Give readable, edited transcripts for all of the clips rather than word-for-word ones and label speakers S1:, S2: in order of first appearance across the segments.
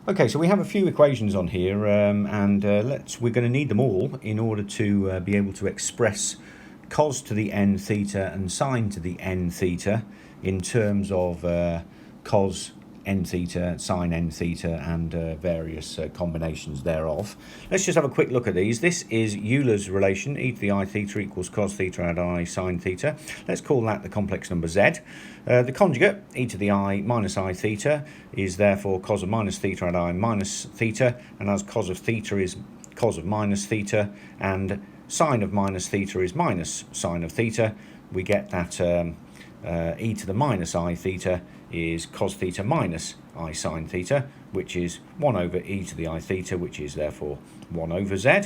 S1: Okay, so we have a few equations on here, we're going to need them all in order to be able to express cos to the n theta and sine to the n theta in terms of cos n theta, sine n theta, and various combinations thereof. Let's just have a quick look at these. This is Euler's relation, e to the I theta equals cos theta add I sine theta. Let's call that the complex number z. The conjugate, e to the I minus I theta, is therefore cos of minus theta add I minus theta, and as cos of theta is cos of minus theta, and sine of minus theta is minus sine of theta, we get that e to the minus I theta is cos theta minus I sine theta, which is 1 over e to the I theta, which is therefore 1 over z.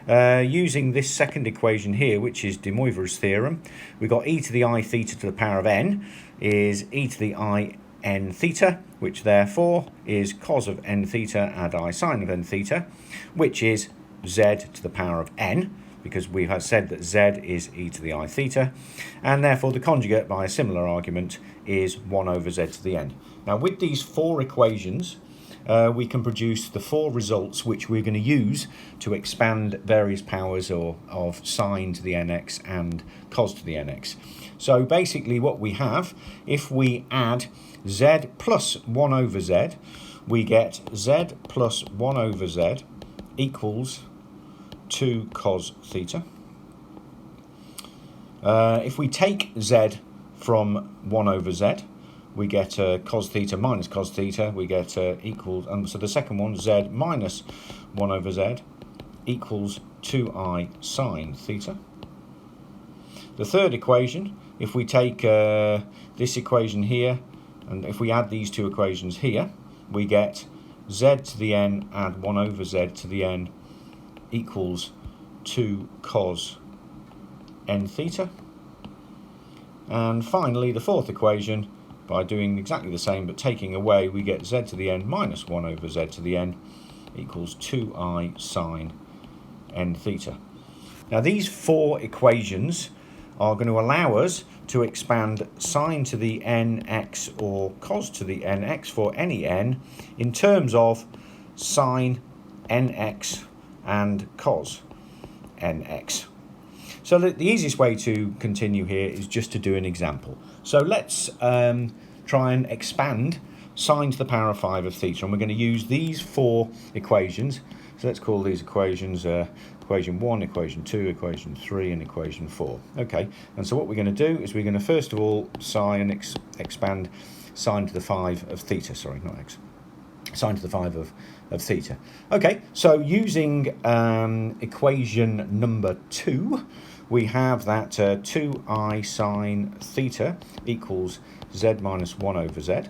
S1: Using this second equation here, which is de Moivre's theorem, we got e to the I theta to the power of n is e to the I n theta, which therefore is cos of n theta add I sine of n theta, which is z to the power of n, because we have said that z is e to the I theta, and therefore the conjugate, by a similar argument, is 1 over z to the n. Now, with these four equations, we can produce the four results which we're going to use to expand various powers of sine to the nx and cos to the nx. So basically what we have, if we add z plus 1 over z, we get z plus 1 over z equals 2 cos theta. If we take z from 1 over z, we get cos theta minus cos theta, we get equals, and so the second one, z minus 1 over z, equals 2i sine theta. The third equation, if we take this equation here, and if we add these two equations here, we get z to the n add 1 over z to the n equals 2 cos n theta. And finally, the fourth equation, by doing exactly the same but taking away, we get z to the n minus 1 over z to the n equals 2i sine n theta. Now, these four equations are going to allow us to expand sine to the nx or cos to the nx for any n in terms of sine nx and cos nx. So the easiest way to continue here is just to do an example. So let's try and expand sine to the power of 5 of theta, and we're going to use these four equations. So let's call these equations equation 1, equation 2, equation 3, and equation 4. Okay, and so what we're going to do is we're going to first of all expand sine to the 5 of theta. Sorry, not x. Sine to the 5 of theta. Okay, so using equation number 2, we have that 2i sine theta equals z minus 1 over z.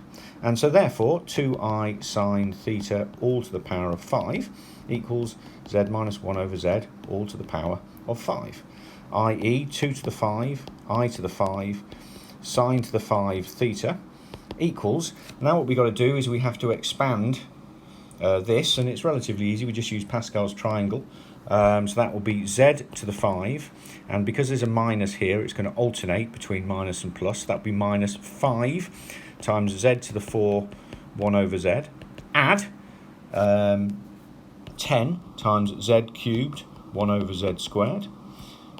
S1: And so therefore, 2i sine theta all to the power of 5 equals z minus 1 over z all to the power of 5, i.e. 2 to the 5, I to the 5, sine to the 5 theta equals, now what we've got to do is we have to expand this, and it's relatively easy. We just use Pascal's triangle. So that will be z to the 5, and because there's a minus here, it's going to alternate between minus and plus. That would be minus 5 times z to the 4, 1 over z, add 10 times z cubed, 1 over z squared,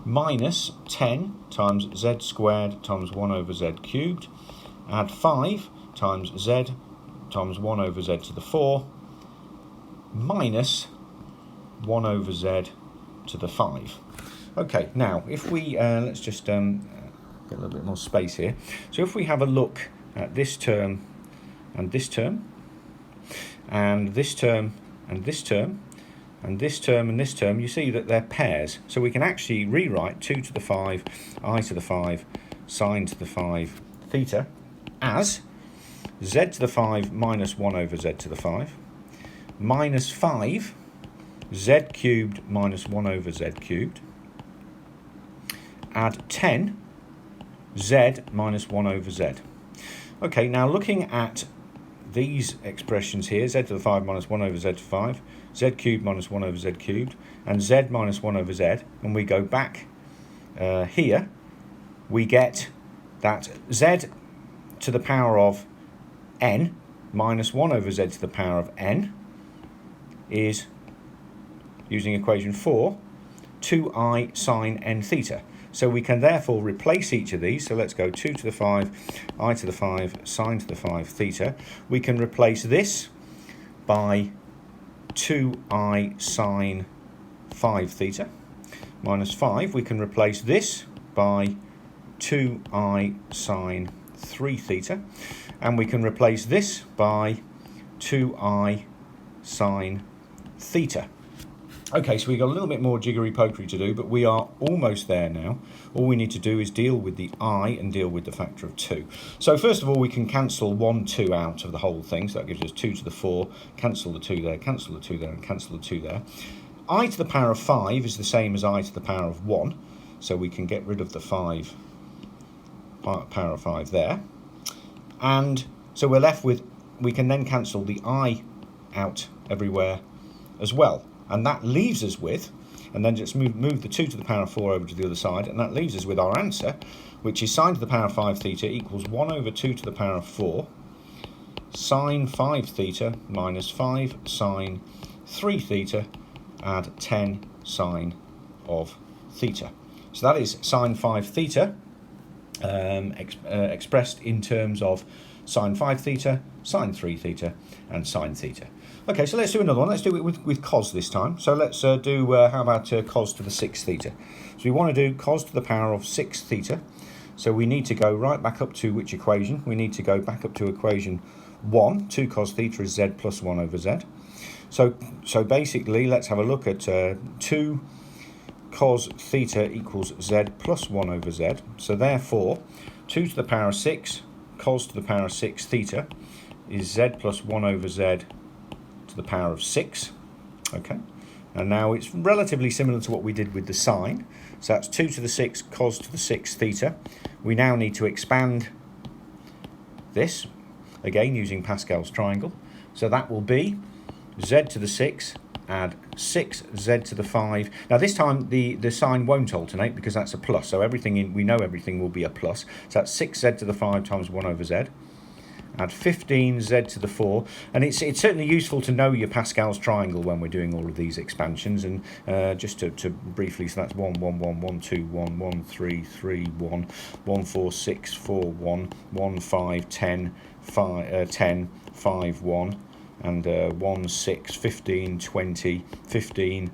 S1: minus 10 times z squared times 1 over z cubed, add 5 times z times 1 over z to the 4, minus 1 over z to the 5. Okay, now if we, let's just get a little bit more space here. So if we have a look at this term and this term, and this term and this term, and this term and this term, you see that they're pairs. So we can actually rewrite 2 to the 5, I to the 5, sine to the 5 theta as z to the 5 minus 1 over z to the 5, minus 5 z cubed minus 1 over z cubed, add 10 z minus 1 over z. Okay, now looking at these expressions here, z to the 5 minus 1 over z to the 5, z cubed minus 1 over z cubed, and z minus 1 over z, and we go back here, we get that z to the power of n minus 1 over z to the power of n is, using equation 4, 2i sine n theta. So we can therefore replace each of these. So let's go 2 to the 5, I to the 5, sine to the 5 theta. We can replace this by 2i sine 5 theta minus 5. We can replace this by 2i sine 3 theta. And we can replace this by 2i sine theta. Okay, so we've got a little bit more jiggery-pokery to do, but we are almost there now. All we need to do is deal with the I and deal with the factor of 2. So first of all, we can cancel 1, 2 out of the whole thing. So that gives us 2 to the 4, cancel the 2 there, cancel the 2 there, and cancel the 2 there. I to the power of 5 is the same as I to the power of 1. So we can get rid of the 5, power of 5 there. And so we're left with, we can then cancel the I out everywhere as well. And that leaves us with, and then just move the 2 to the power of 4 over to the other side, and that leaves us with our answer, which is sine to the power of 5 theta equals 1 over 2 to the power of 4, sine 5 theta minus 5 sine 3 theta, add 10 sine of theta. So that is sine 5 theta expressed in terms of sine 5 theta, sine 3 theta, and sine theta. Okay, so let's do another one. Let's do it with cos this time. So let's do, how about cos to the 6 theta? So we want to do cos to the power of 6 theta. So we need to go right back up to which equation? We need to go back up to equation 1. 2 cos theta is z plus 1 over z. So basically, let's have a look at 2 cos theta equals z plus 1 over z. So therefore, 2 to the power of 6 cos to the power of 6 theta is z plus 1 over z to the power of 6. Okay, and now it's relatively similar to what we did with the sine. So that's 2 to the 6 cos to the 6 theta. We now need to expand this, again using Pascal's triangle. So that will be z to the 6, add 6z to the 5. Now this time the sign won't alternate because that's a plus. So everything we know everything will be a plus. So that's 6z to the 5 times 1 over z. Add 15z to the 4, and it's certainly useful to know your Pascal's triangle when we're doing all of these expansions. And just to briefly, so that's 1, 1, 1, 1, 2, 1, 1, 3, 3, 1, 1, 4, 6, 4, 1, 1, 5, 10, 5, 10, 5, 1, and 1, 6, 15, 20, 15,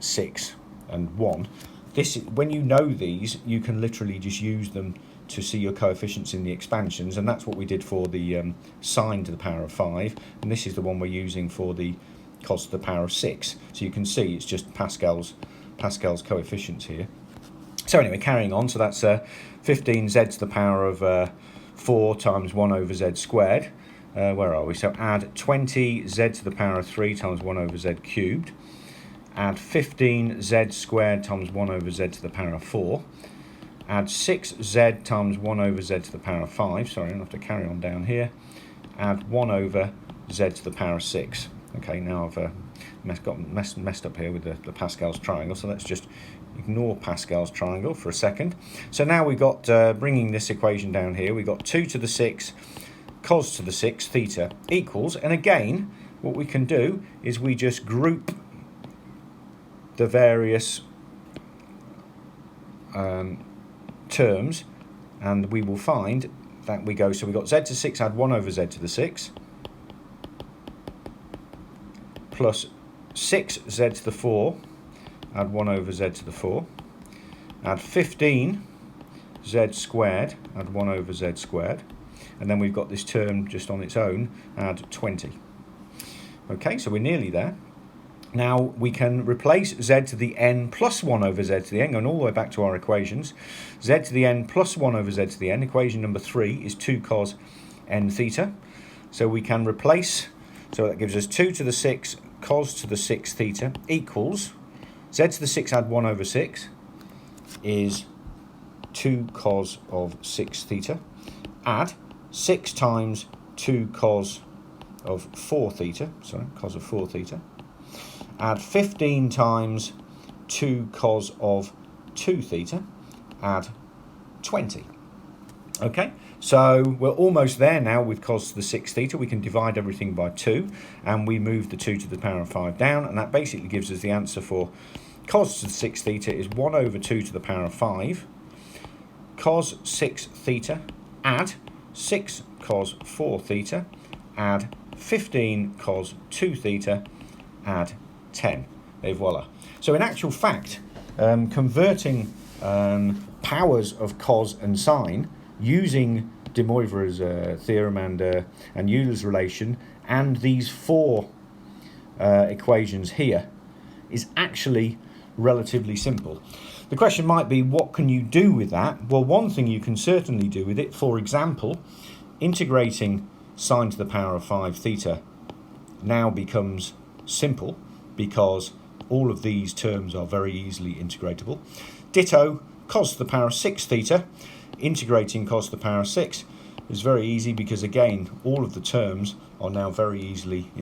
S1: 6, and 1. This, when you know these, you can literally just use them to see your coefficients in the expansions, and that's what we did for the sine to the power of 5, and this is the one we're using for the cos to the power of 6. So you can see it's just Pascal's coefficients here. So anyway, carrying on, so that's 15z to the power of 4 times 1 over z squared. Where are we? So add 20z to the power of 3 times 1 over z cubed. Add 15z squared times 1 over z to the power of 4. Add 6z times 1 over z to the power of 5. Sorry, I don't have to carry on down here. Add 1 over z to the power of 6. Okay, now I've messed up here with the Pascal's triangle, so let's just ignore Pascal's triangle for a second. So now we've got, bringing this equation down here, we've got 2 to the 6 cos to the 6 theta equals, and again, what we can do is we just group the various terms, and we will find that we go, so we've got z to 6 add 1 over z to the 6 plus 6z to the 4 add 1 over z to the 4, add 15z squared add 1 over z squared, and then we've got this term just on its own, add 20. Okay, so we're nearly there. Now we can replace z to the n plus 1 over z to the n, going all the way back to our equations. Z to the n plus 1 over z to the n, equation number 3 is 2 cos n theta. So we can replace, so that gives us 2 to the 6 cos to the 6 theta equals, z to the 6 add 1 over 6 is 2 cos of 6 theta. Add 6 times 2 cos of 4 theta, sorry, cos of 4 theta. Add 15 times 2 cos of 2 theta, add 20. Okay, so we're almost there now with cos to the 6 theta. We can divide everything by 2, and we move the 2 to the power of 5 down, and that basically gives us the answer for cos to the 6 theta is 1 over 2 to the power of 5, cos 6 theta, add 6 cos 4 theta, add 15 cos 2 theta, add 10. Et voila. So in actual fact, converting powers of cos and sine using de Moivre's theorem and Euler's relation and these 4 equations here is actually relatively simple. The question might be, what can you do with that? Well, one thing you can certainly do with it, for example, integrating sine to the power of 5 theta now becomes simple because all of these terms are very easily integratable. Ditto, cos to the power of 6 theta, integrating cos to the power of 6 is very easy because, again, all of the terms are now very easily